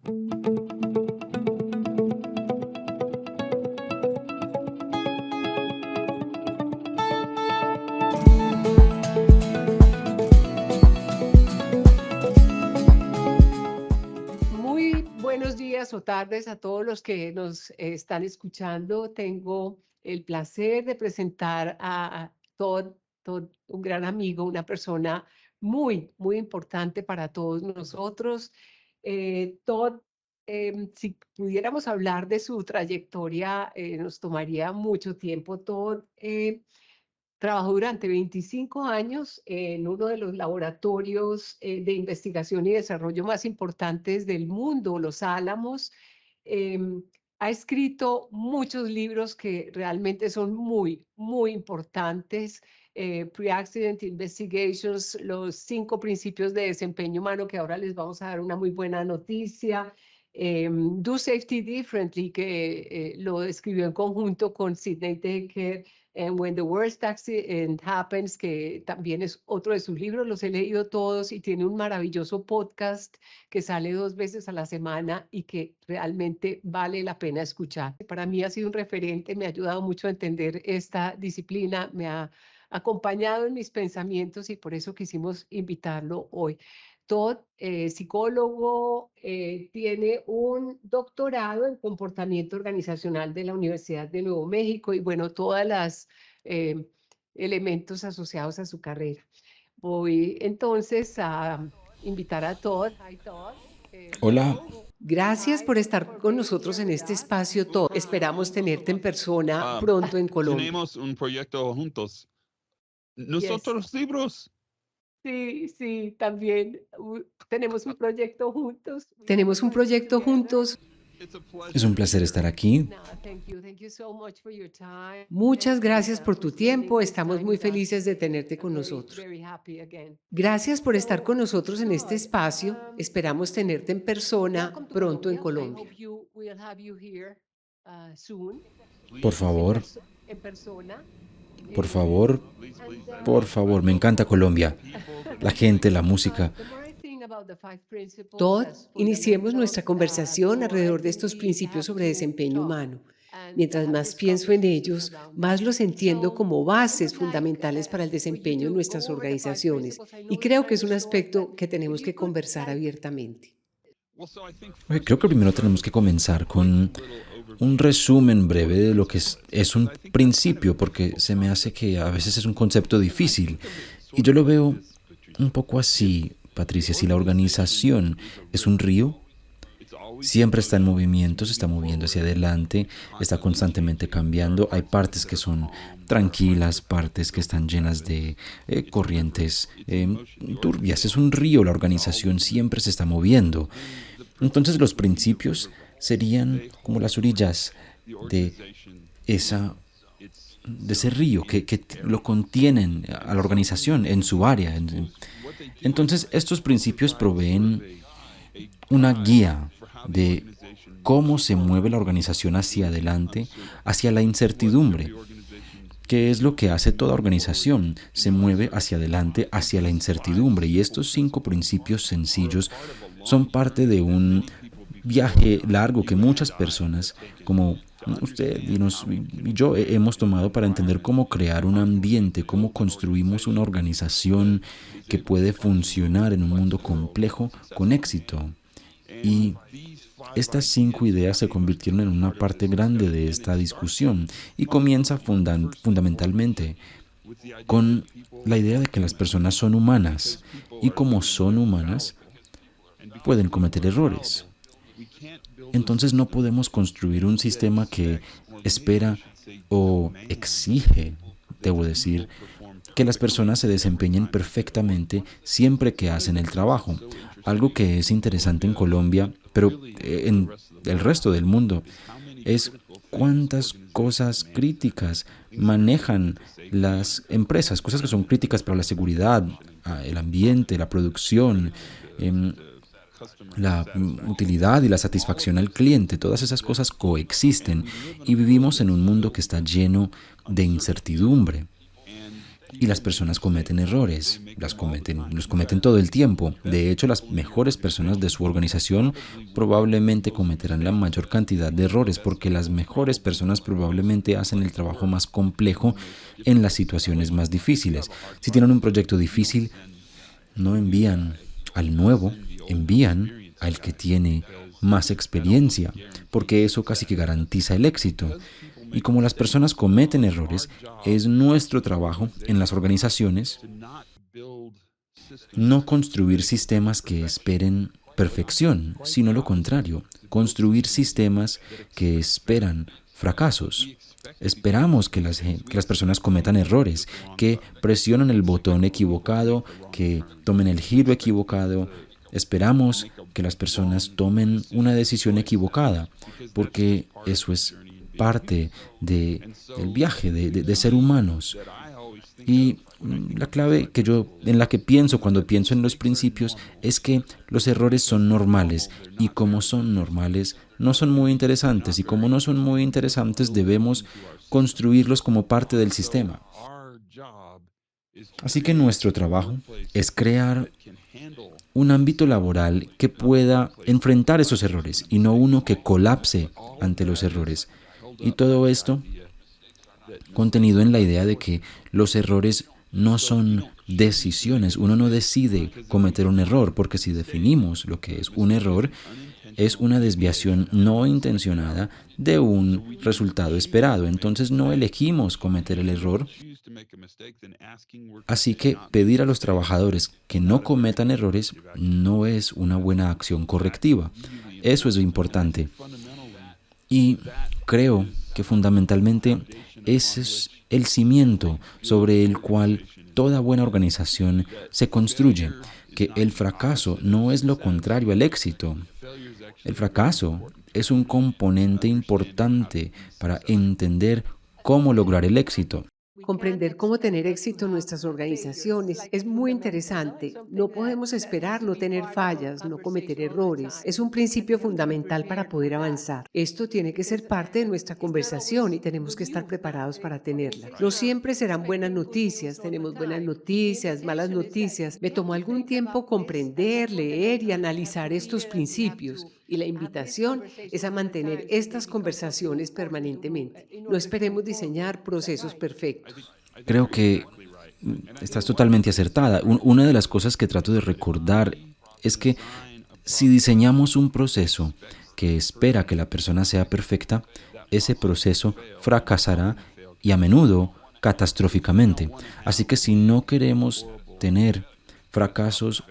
Muy buenos días o tardes a todos los que nos están escuchando. Tengo el placer de presentar a Todd, un gran amigo, una persona muy importante para todos nosotros. Todd, si pudiéramos hablar de su trayectoria, nos tomaría mucho tiempo. Todd trabajó durante 25 años en uno de los laboratorios de investigación y desarrollo más importantes del mundo, Los Álamos. Ha escrito muchos libros que realmente son muy importantes. Pre-Accident Investigations, los 5 principios de desempeño humano, que ahora les vamos a dar una muy buena noticia. Do Safety Differently, que lo escribió en conjunto con Sidney Dekker. When the Worst Accident Happens, que también es otro de sus libros, los he leído todos, y tiene un maravilloso podcast que sale 2 veces a la semana y que realmente vale la pena escuchar. Para mí ha sido un referente, me ha ayudado mucho a entender esta disciplina, me ha acompañado en mis pensamientos y por eso quisimos invitarlo hoy. Todd, psicólogo, tiene un doctorado en comportamiento organizacional de la Universidad de Nuevo México y bueno, todas las elementos asociados a su carrera. Voy entonces a invitar a Todd. Hi, Todd. Hola, Hello. Gracias por estar con nosotros en este espacio, Todd. Esperamos tenerte en persona Ah, pronto en Colombia. tenemos un proyecto juntos. Yes. Nosotros libros. Sí, también tenemos un proyecto juntos. Tenemos un proyecto juntos. es un placer estar aquí. Muchas gracias por tu tiempo. Estamos muy felices de tenerte con nosotros. Gracias por estar con nosotros en este espacio. Esperamos tenerte en persona pronto en Colombia. Por favor, En persona. por favor, por favor, me encanta Colombia. La gente, la música. Todd, iniciemos nuestra conversación alrededor de estos principios sobre desempeño humano. Mientras más pienso en ellos, más los entiendo como bases fundamentales para el desempeño en nuestras organizaciones y creo que es un aspecto que tenemos que conversar abiertamente. Creo que primero tenemos que comenzar con un resumen breve de lo que es un principio, porque se me hace que a veces es un concepto difícil. Y yo lo veo un poco así, Patricia. Si la organización es un río, siempre está en movimiento, se está moviendo hacia adelante, está constantemente cambiando. Hay partes que son tranquilas, partes que están llenas de corrientes turbias. Es un río, la organización siempre se está moviendo. Entonces los principios serían como las orillas de, de ese río que lo contienen a la organización en su área. Entonces estos principios proveen una guía de cómo se mueve la organización hacia adelante, hacia la incertidumbre. ¿Qué es lo que hace toda organización? Se mueve hacia adelante, hacia la incertidumbre. Y estos 5 principios sencillos son parte de un viaje largo que muchas personas, como usted y yo, hemos tomado para entender cómo crear un ambiente, cómo construimos una organización que puede funcionar en un mundo complejo con éxito. Y estas 5 ideas se convirtieron en una parte grande de esta discusión y comienza fundamentalmente con la idea de que las personas son humanas y como son humanas pueden cometer errores. Entonces no podemos construir un sistema que espera o exige, debo decir, que las personas se desempeñen perfectamente siempre que hacen el trabajo. Algo que es interesante en Colombia, pero en el resto del mundo, es cuántas cosas críticas manejan las empresas, cosas que son críticas para la seguridad, el ambiente, la producción, la utilidad y la satisfacción al cliente. Todas esas cosas coexisten y vivimos en un mundo que está lleno de incertidumbre. Y las personas cometen errores, los cometen todo el tiempo. De hecho, las mejores personas de su organización probablemente cometerán la mayor cantidad de errores porque las mejores personas probablemente hacen el trabajo más complejo en las situaciones más difíciles. Si tienen un proyecto difícil, no envían al nuevo, envían al que tiene más experiencia, porque eso casi que garantiza el éxito. Y como las personas cometen errores, es nuestro trabajo en las organizaciones no construir sistemas que esperen perfección, sino lo contrario, construir sistemas que esperan fracasos. Esperamos que las personas cometan errores, que presionen el botón equivocado, que tomen el giro equivocado. Esperamos que las personas tomen una decisión equivocada, porque eso es parte del viaje de ser humanos. Y la clave en la que pienso cuando pienso en los principios es que los errores son normales y como son normales no son muy interesantes y como no son muy interesantes debemos construirlos como parte del sistema. Así que nuestro trabajo es crear un ámbito laboral que pueda enfrentar esos errores y no uno que colapse ante los errores. Y todo esto contenido en la idea de que los errores no son decisiones. Uno no decide cometer un error, porque si definimos lo que es un error, es una desviación no intencionada de un resultado esperado. Entonces no elegimos cometer el error. Así que pedir a los trabajadores que no cometan errores no es una buena acción correctiva. Eso es lo importante. Y creo que fundamentalmente ese es el cimiento sobre el cual toda buena organización se construye, que el fracaso no es lo contrario al éxito. El fracaso es un componente importante para entender cómo lograr el éxito. Comprender cómo tener éxito en nuestras organizaciones es muy interesante. No podemos esperar no tener fallas, no cometer errores. Es un principio fundamental para poder avanzar. Esto tiene que ser parte de nuestra conversación y tenemos que estar preparados para tenerla. No siempre serán buenas noticias, tenemos buenas noticias, malas noticias. Me tomó algún tiempo comprender, leer y analizar estos principios. Y la invitación es a mantener estas conversaciones permanentemente. No esperemos diseñar procesos perfectos. Creo que estás totalmente acertada. Una de las cosas que trato de recordar es que si diseñamos un proceso que espera que la persona sea perfecta, ese proceso fracasará y a menudo catastróficamente. Así que si no queremos tener fracasos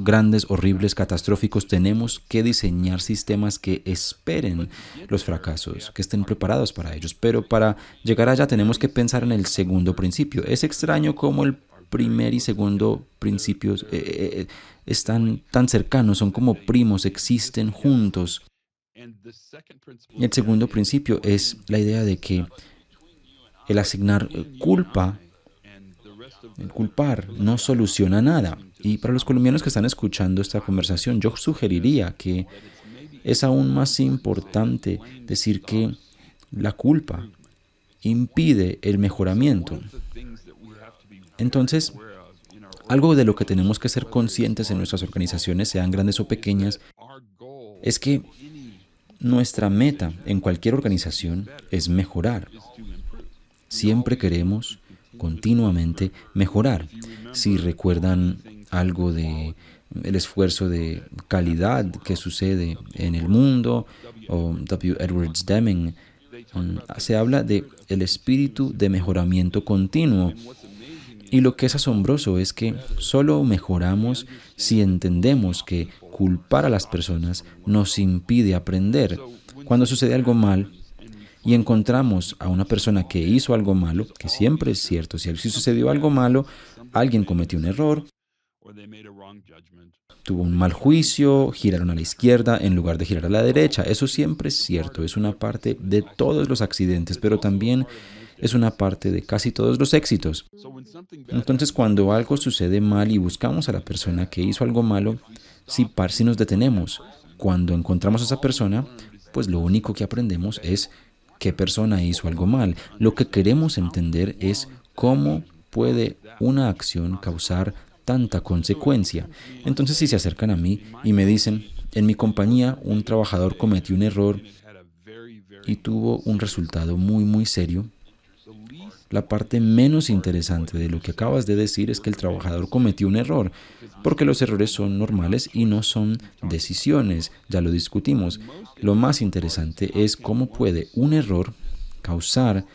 grandes, horribles, catastróficos, tenemos que diseñar sistemas que esperen los fracasos, que estén preparados para ellos. Pero para llegar allá tenemos que pensar en el segundo principio. Es extraño cómo el primer y segundo principios están tan cercanos, son como primos, existen juntos. Y el segundo principio es la idea de que el asignar culpa, el culpar, no soluciona nada. Y para los colombianos que están escuchando esta conversación, yo sugeriría que es aún más importante decir que la culpa impide el mejoramiento. Entonces, algo de lo que tenemos que ser conscientes en nuestras organizaciones, sean grandes o pequeñas, es que nuestra meta en cualquier organización es mejorar. Siempre queremos continuamente mejorar. Si recuerdan algo de el esfuerzo de calidad que sucede en el mundo, o W. Edwards Deming, se habla de el espíritu de mejoramiento continuo. Y lo que es asombroso es que solo mejoramos si entendemos que culpar a las personas nos impide aprender. Cuando sucede algo mal y encontramos a una persona que hizo algo malo, que siempre es cierto, si sucedió algo malo, alguien cometió un error, tuvo un mal juicio, giraron a la izquierda en lugar de girar a la derecha. Eso siempre es cierto, es una parte de todos los accidentes, pero también es una parte de casi todos los éxitos. Entonces, cuando algo sucede mal y buscamos a la persona que hizo algo malo, si nos detenemos, cuando encontramos a esa persona, pues lo único que aprendemos es qué persona hizo algo mal. Lo que queremos entender es cómo puede una acción causar tanta consecuencia? Entonces, si se acercan a mí y me dicen, en mi compañía un trabajador cometió un error y tuvo un resultado muy, muy serio, la parte menos interesante de lo que acabas de decir es que el trabajador cometió un error, porque los errores son normales y no son decisiones, ya lo discutimos. Lo más interesante es cómo puede un error causar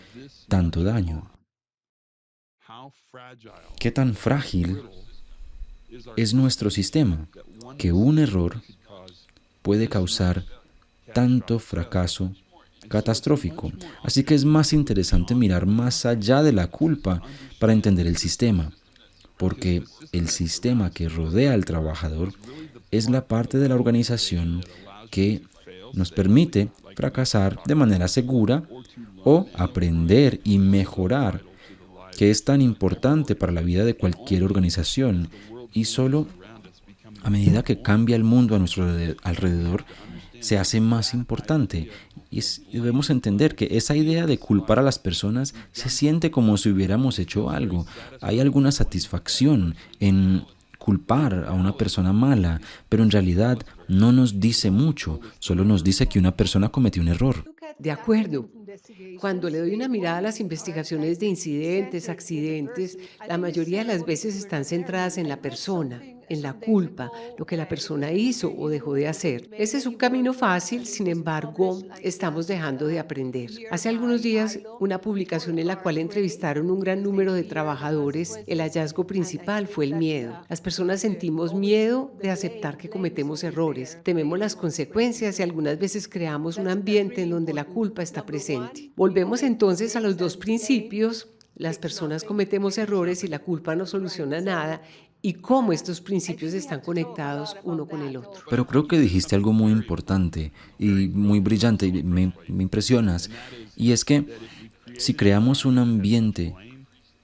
tanto daño. ¿Qué tan frágil es nuestro sistema que un error puede causar tanto fracaso catastrófico? Así que es más interesante mirar más allá de la culpa para entender el sistema, porque el sistema que rodea al trabajador es la parte de la organización que nos permite fracasar de manera segura o aprender y mejorar, que es tan importante para la vida de cualquier organización. Y solo a medida que cambia el mundo a nuestro alrededor, se hace más importante. Y debemos entender que esa idea de culpar a las personas se siente como si hubiéramos hecho algo. Hay alguna satisfacción en culpar a una persona mala, pero en realidad no nos dice mucho, solo nos dice que una persona cometió un error. De acuerdo. Cuando le doy una mirada a las investigaciones de incidentes, accidentes, la mayoría de las veces están centradas en la persona, en la culpa, lo que la persona hizo o dejó de hacer. Ese es un camino fácil, sin embargo, estamos dejando de aprender. Hace algunos días, una publicación en la cual entrevistaron un gran número de trabajadores, el hallazgo principal fue el miedo. Las personas sentimos miedo de aceptar que cometemos errores, tememos las consecuencias y algunas veces creamos un ambiente en donde la culpa está presente. Volvemos entonces a los dos principios. Las personas cometemos errores y la culpa no soluciona nada, y cómo estos principios están conectados uno con el otro. Pero creo que dijiste algo muy importante y muy brillante, y me impresionas, y es que si creamos un ambiente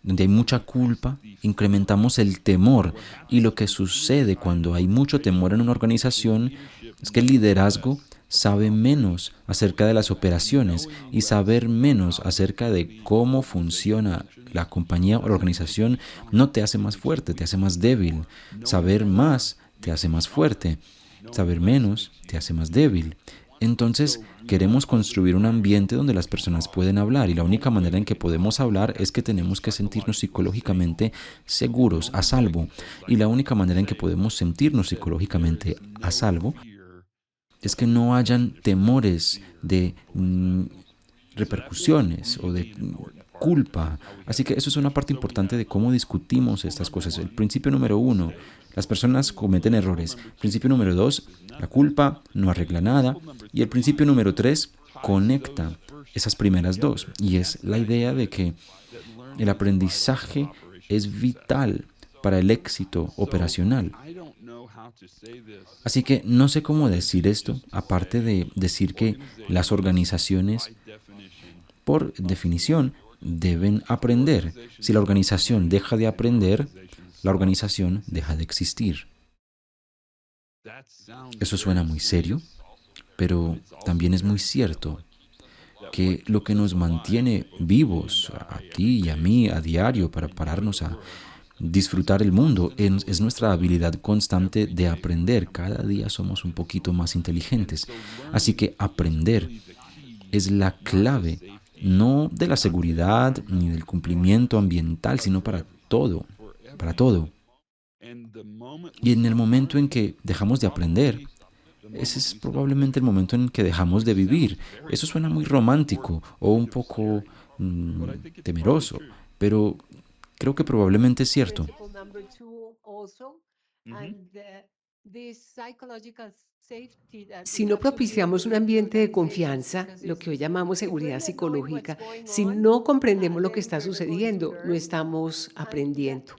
donde hay mucha culpa, incrementamos el temor, y lo que sucede cuando hay mucho temor en una organización es que el liderazgo sabe menos acerca de las operaciones, y saber menos acerca de cómo funciona la compañía o la organización no te hace más fuerte, te hace más débil. Saber más te hace más fuerte, saber menos te hace más débil. Entonces, queremos construir un ambiente donde las personas pueden hablar, y la única manera en que podemos hablar es que tenemos que sentirnos psicológicamente seguros, a salvo. Y la única manera en que podemos sentirnos psicológicamente a salvo es que no hayan temores de repercusiones o de culpa. Así que eso es una parte importante de cómo discutimos estas cosas. El principio número 1, las personas cometen errores. Principio número 2, la culpa no arregla nada. Y el principio número 3, conecta esas primeras dos. Y es la idea de que el aprendizaje es vital para el éxito operacional. Así que no sé cómo decir esto, aparte de decir que las organizaciones, por definición, deben aprender. Si la organización deja de aprender, la organización deja de existir. Eso suena muy serio, pero también es muy cierto que lo que nos mantiene vivos, a ti y a mí, a diario, para pararnos a disfrutar el mundo, es nuestra habilidad constante de aprender. Cada día somos un poquito más inteligentes. Así que aprender es la clave, no de la seguridad ni del cumplimiento ambiental, sino para todo, para todo. Y en el momento en que dejamos de aprender, ese es probablemente el momento en que dejamos de vivir. Eso suena muy romántico o un poco temeroso, pero creo que probablemente es cierto. Si no propiciamos un ambiente de confianza, lo que hoy llamamos seguridad psicológica, si no comprendemos lo que está sucediendo, no estamos aprendiendo.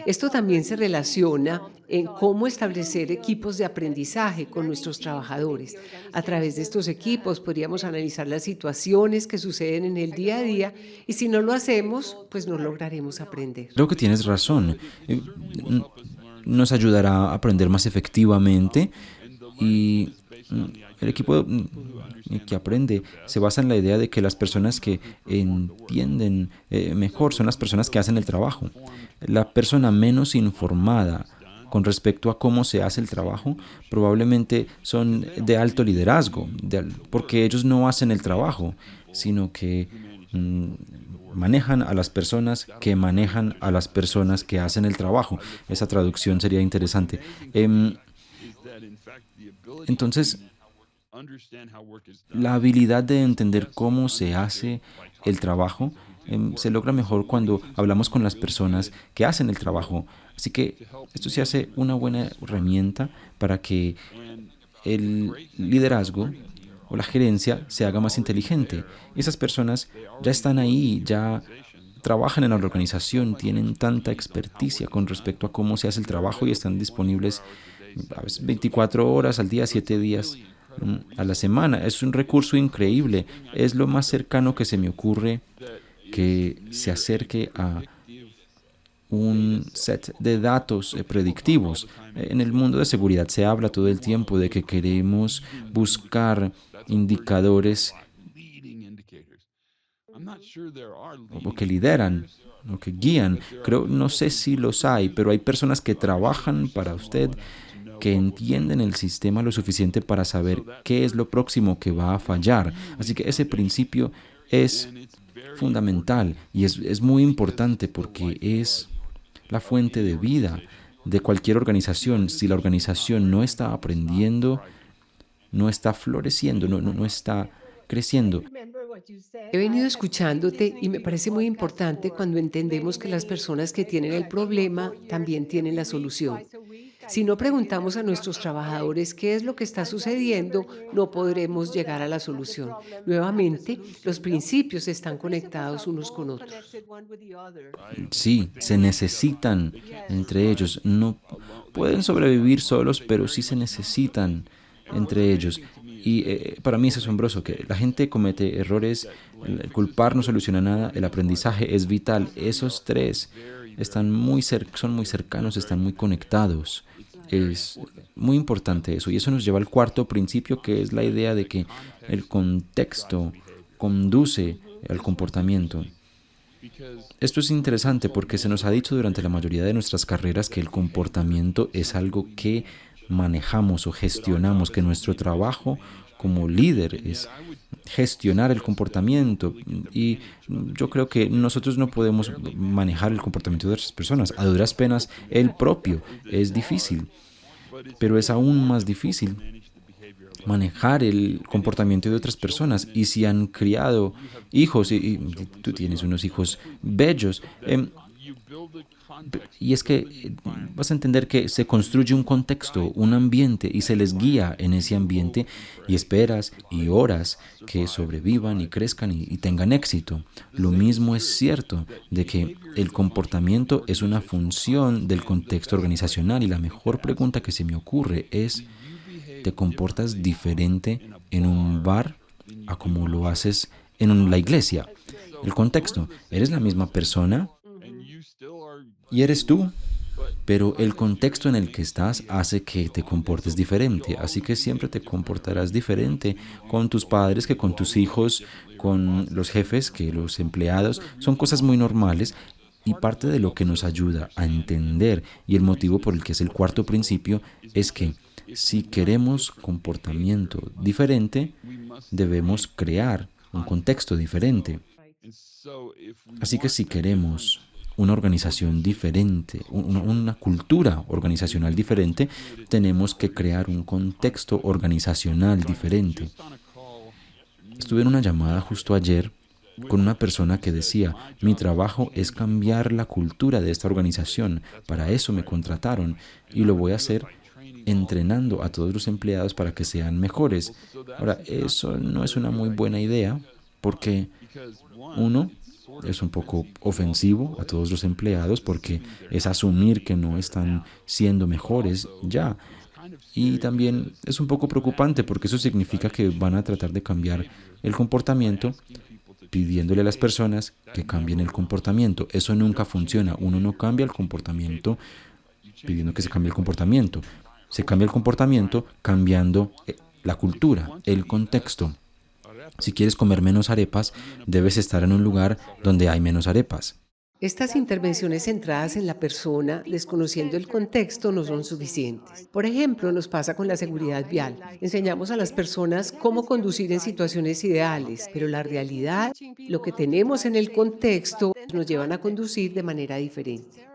Esto también se relaciona en cómo establecer equipos de aprendizaje con nuestros trabajadores. A través de estos equipos podríamos analizar las situaciones que suceden en el día a día, y si no lo hacemos, pues no lograremos aprender. Creo que tienes razón. Nos ayudará a aprender más efectivamente, y el equipo que aprende se basa en la idea de que las personas que entienden mejor son las personas que hacen el trabajo. La persona menos informada con respecto a cómo se hace el trabajo probablemente son de alto liderazgo, porque ellos no hacen el trabajo, sino que manejan a las personas que manejan a las personas que hacen el trabajo. Esa traducción sería interesante. Entonces, la habilidad de entender cómo se hace el trabajo se logra mejor cuando hablamos con las personas que hacen el trabajo. Así que esto se hace una buena herramienta para que el liderazgo o la gerencia se haga más inteligente. Esas personas ya están ahí, ya trabajan en la organización, tienen tanta experticia con respecto a cómo se hace el trabajo y están disponibles a veces 24 horas al día, 7 días a la semana. Es un recurso increíble. Es lo más cercano que se me ocurre que se acerque a un set de datos predictivos. En el mundo de seguridad se habla todo el tiempo de que queremos buscar indicadores o que lideran o que guían. No sé si los hay, pero hay personas que trabajan para usted, que entienden el sistema lo suficiente para saber qué es lo próximo que va a fallar. Así que ese principio es fundamental y es muy importante porque es la fuente de vida de cualquier organización. Si la organización no está aprendiendo, no está floreciendo, no está creciendo. He venido escuchándote y me parece muy importante cuando entendemos que las personas que tienen el problema también tienen la solución. Si no preguntamos a nuestros trabajadores qué es lo que está sucediendo, no podremos llegar a la solución. Nuevamente, los principios están conectados unos con otros. Sí, se necesitan entre ellos. No pueden sobrevivir solos, pero sí se necesitan entre ellos. Y para mí es asombroso que la gente comete errores, el culpar no soluciona nada, el aprendizaje es vital. Esos tres son muy cercanos, están muy conectados. Es muy importante eso. Y eso nos lleva al cuarto principio, que es la idea de que el contexto conduce al comportamiento. Esto es interesante porque se nos ha dicho durante la mayoría de nuestras carreras que el comportamiento es algo que manejamos o gestionamos, que nuestro trabajo como líder es gestionar el comportamiento. Y yo creo que nosotros no podemos manejar el comportamiento de otras personas. A duras penas, el propio es difícil, pero es aún más difícil manejar el comportamiento de otras personas. Y si han criado hijos y tú tienes unos hijos bellos, y es que vas a entender que se construye un contexto, un ambiente, y se les guía en ese ambiente y esperas y oras que sobrevivan y crezcan y tengan éxito. Lo mismo es cierto de que el comportamiento es una función del contexto organizacional y la mejor pregunta que se me ocurre es: ¿te comportas diferente en un bar a como lo haces en la iglesia? El contexto, ¿eres la misma persona? Y eres tú, pero el contexto en el que estás hace que te comportes diferente, así que siempre te comportarás diferente con tus padres que con tus hijos, con los jefes que los empleados. Son cosas muy normales y parte de lo que nos ayuda a entender y el motivo por el que es el cuarto principio es que si queremos comportamiento diferente, debemos crear un contexto diferente. Así que si queremos una organización diferente, una cultura organizacional diferente, tenemos que crear un contexto organizacional diferente. Estuve en una llamada justo ayer con una persona que decía: mi trabajo es cambiar la cultura de esta organización, para eso me contrataron y lo voy a hacer entrenando a todos los empleados para que sean mejores. Ahora, eso no es una muy buena idea porque uno, es un poco ofensivo a todos los empleados porque es asumir que no están siendo mejores ya. Y también es un poco preocupante porque eso significa que van a tratar de cambiar el comportamiento pidiéndole a las personas que cambien el comportamiento. Eso nunca funciona. Uno no cambia el comportamiento pidiendo que se cambie el comportamiento. Se cambia el comportamiento cambiando la cultura, el contexto. Si quieres comer menos arepas, debes estar en un lugar donde hay menos arepas. Estas intervenciones centradas en la persona, desconociendo el contexto, no son suficientes. Por ejemplo, nos pasa con la seguridad vial. Enseñamos a las personas cómo conducir en situaciones ideales, pero la realidad, lo que tenemos en el contexto, nos llevan a conducir de manera diferente.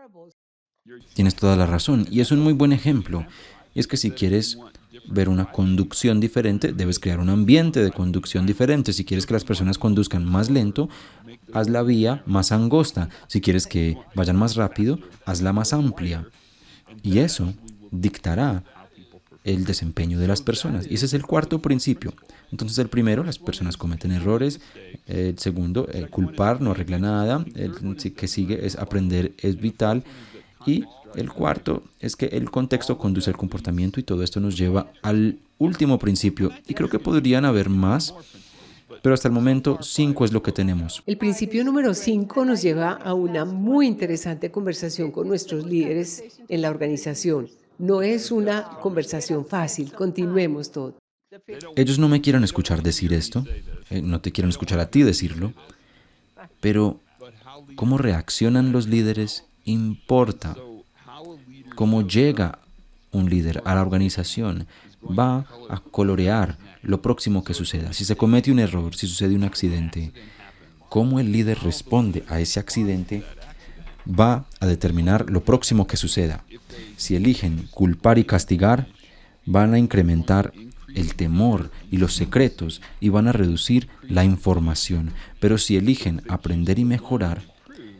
Tienes toda la razón, y es un muy buen ejemplo. Y es que si quieres ver una conducción diferente, debes crear un ambiente de conducción diferente. Si quieres que las personas conduzcan más lento, haz la vía más angosta. Si quieres que vayan más rápido, hazla más amplia. Y eso dictará el desempeño de las personas. Y ese es el cuarto principio. Entonces, el primero, las personas cometen errores. El segundo, culpar no arregla nada. El que sigue es aprender es vital. Y el cuarto es que el contexto conduce al comportamiento, y todo esto nos lleva al último principio. Y creo que podrían haber más, pero hasta el momento 5 es lo que tenemos. El principio número 5 nos lleva a una muy interesante conversación con nuestros líderes en la organización. No es una conversación fácil. Continuemos todo. Ellos no me quieren escuchar decir esto, no te quieren escuchar a ti decirlo, pero cómo reaccionan los líderes importa. Cómo llega un líder a la organización va a colorear lo próximo que suceda. Si se comete un error, si sucede un accidente, cómo el líder responde a ese accidente va a determinar lo próximo que suceda. Si eligen culpar y castigar, van a incrementar el temor y los secretos y van a reducir la información. Pero si eligen aprender y mejorar,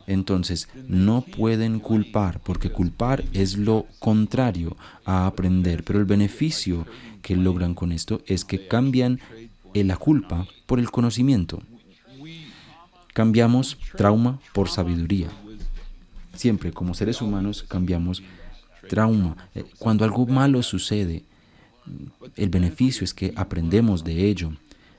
entonces no pueden culpar, porque culpar es lo contrario a aprender. Pero el beneficio que logran con esto es que cambian la culpa por el conocimiento. Cambiamos trauma por sabiduría. Siempre, como seres humanos, cambiamos trauma. Cuando algo malo sucede, el beneficio es que aprendemos de ello.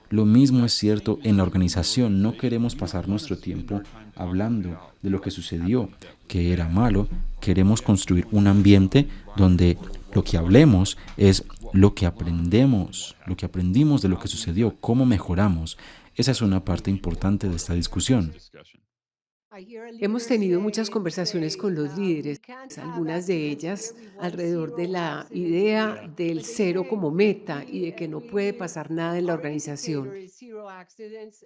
Lo mismo es cierto en la organización. No queremos pasar nuestro tiempo hablando de lo que sucedió, que era malo. Queremos construir un ambiente donde lo que hablemos es lo que aprendemos, lo que aprendimos de lo que sucedió, cómo mejoramos. Esa es una parte importante de esta discusión. Hemos tenido muchas conversaciones con los líderes, algunas de ellas alrededor de la idea del cero como meta y de que no puede pasar nada en la organización.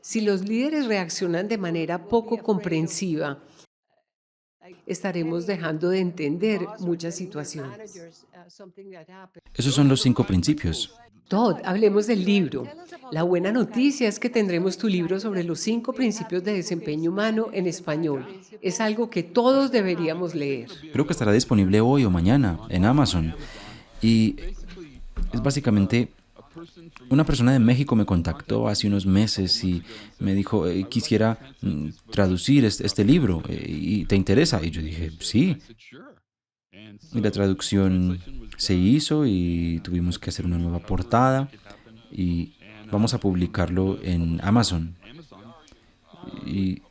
Si los líderes reaccionan de manera poco comprensiva, estaremos dejando de entender muchas situaciones. Esos son los 5 principios. Todd, hablemos del libro. La buena noticia es que tendremos tu libro sobre los 5 principios de desempeño humano en español. Es algo que todos deberíamos leer. Creo que estará disponible hoy o mañana en Amazon. Y es básicamente, una persona de México me contactó hace unos meses y me dijo, quisiera traducir este libro, ¿y te interesa? Y yo dije, sí. Y la traducción se hizo y tuvimos que hacer una nueva portada y vamos a publicarlo en Amazon. Y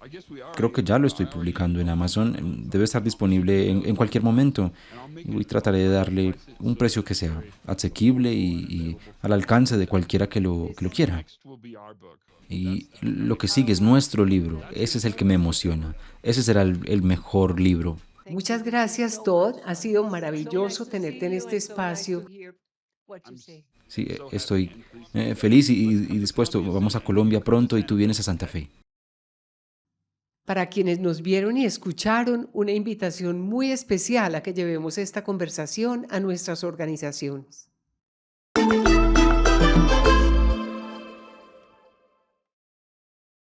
creo que ya lo estoy publicando en Amazon. Debe estar disponible en cualquier momento. Y trataré de darle un precio que sea asequible y al alcance de cualquiera que lo quiera. Y lo que sigue es nuestro libro. Ese es el que me emociona. Ese será el mejor libro. Muchas gracias, Todd. Ha sido maravilloso tenerte en este espacio. Sí, estoy feliz y dispuesto. Vamos a Colombia pronto y tú vienes a Santa Fe. Para quienes nos vieron y escucharon, una invitación muy especial a que llevemos esta conversación a nuestras organizaciones.